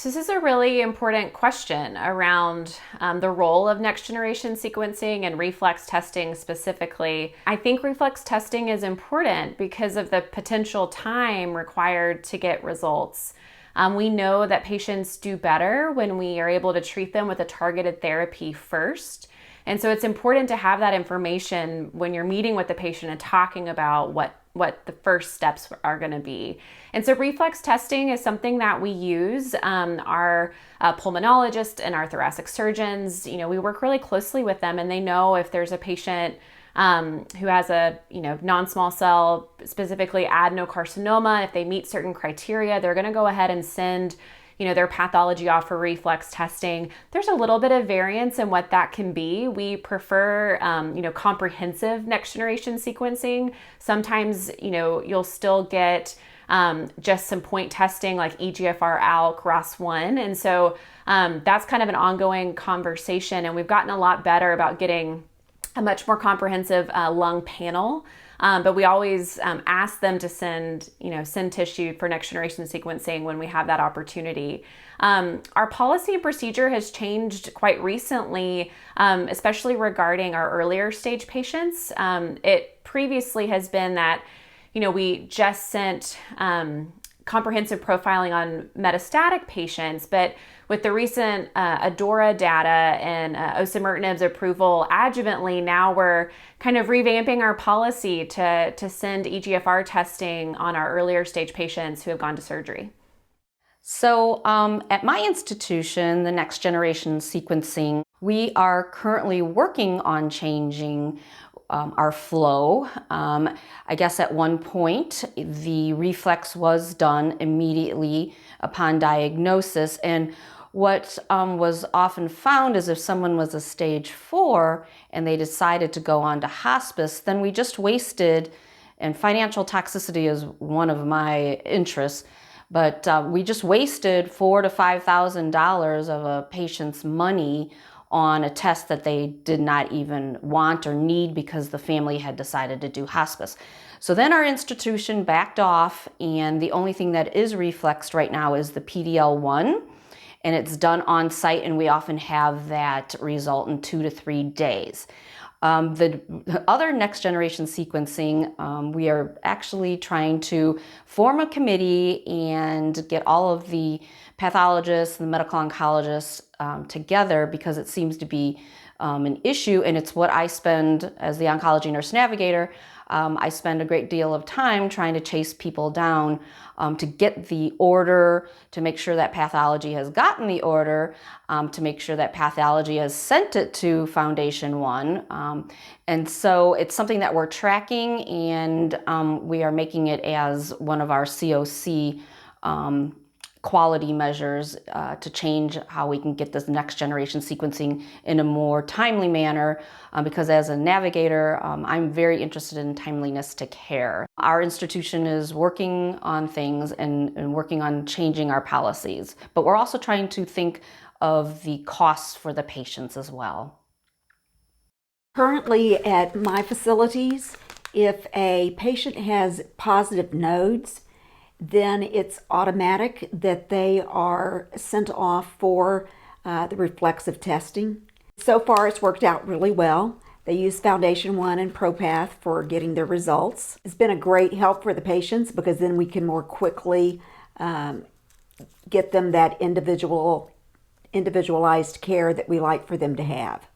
So this is a really important question around the role of next generation sequencing and reflex testing specifically. I think reflex testing is important because of the potential time required to get results. We know that patients do better when we are able to treat them with a targeted therapy first. And so it's important to have that information when you're meeting with the patient and talking about what the first steps are going to be. And so reflex testing is something that we use. Our pulmonologist and our thoracic surgeons, we work really closely with them, and they know if there's a patient who has a non-small cell, specifically adenocarcinoma. If they meet certain criteria, they're going to go ahead and send their pathology off for reflex testing. There's a little bit of variance in what that can be. We prefer, comprehensive next generation sequencing. Sometimes, you'll still get just some point testing like EGFR, ALK, ROS1. And so that's kind of an ongoing conversation. And we've gotten a lot better about getting a much more comprehensive lung panel. But we always ask them to send tissue for next generation sequencing when we have that opportunity. Our policy and procedure has changed quite recently, especially regarding our earlier stage patients. It previously has been that, we just sent comprehensive profiling on metastatic patients, but with the recent ADAURA data and osimertinib's approval adjuvantly, now we're kind of revamping our policy to send EGFR testing on our earlier stage patients who have gone to surgery. So at my institution, the next generation sequencing, we are currently working on changing our flow. I guess at one point, the reflex was done immediately upon diagnosis. And what was often found is if someone was a stage 4 and they decided to go on to hospice, then we just wasted, and financial toxicity is one of my interests, but we just wasted $4,000 to $5,000 of a patient's money on a test that they did not even want or need because the family had decided to do hospice. So then our institution backed off, and the only thing that is reflexed right now is the PDL1, and it's done on site, and we often have that result in 2 to 3 days. The other next generation sequencing, we are actually trying to form a committee and get all of the pathologists and the medical oncologists together, because it seems to be an issue, and it's what I spend as the oncology nurse navigator. I spend a great deal of time trying to chase people down to get the order, to make sure that pathology has gotten the order, to make sure that pathology has sent it to Foundation One. And so it's something that we're tracking, and we are making it as one of our COC quality measures to change how we can get this next generation sequencing in a more timely manner, because as a navigator, I'm very interested in timeliness to care. Our institution is working on things and working on changing our policies, but we're also trying to think of the costs for the patients as well. Currently at my facilities, if a patient has positive nodes, then it's automatic that they are sent off for the reflexive testing. So far, it's worked out really well. They use Foundation One and ProPath for getting their results. It's been a great help for the patients, because then we can more quickly get them that individualized care that we like for them to have.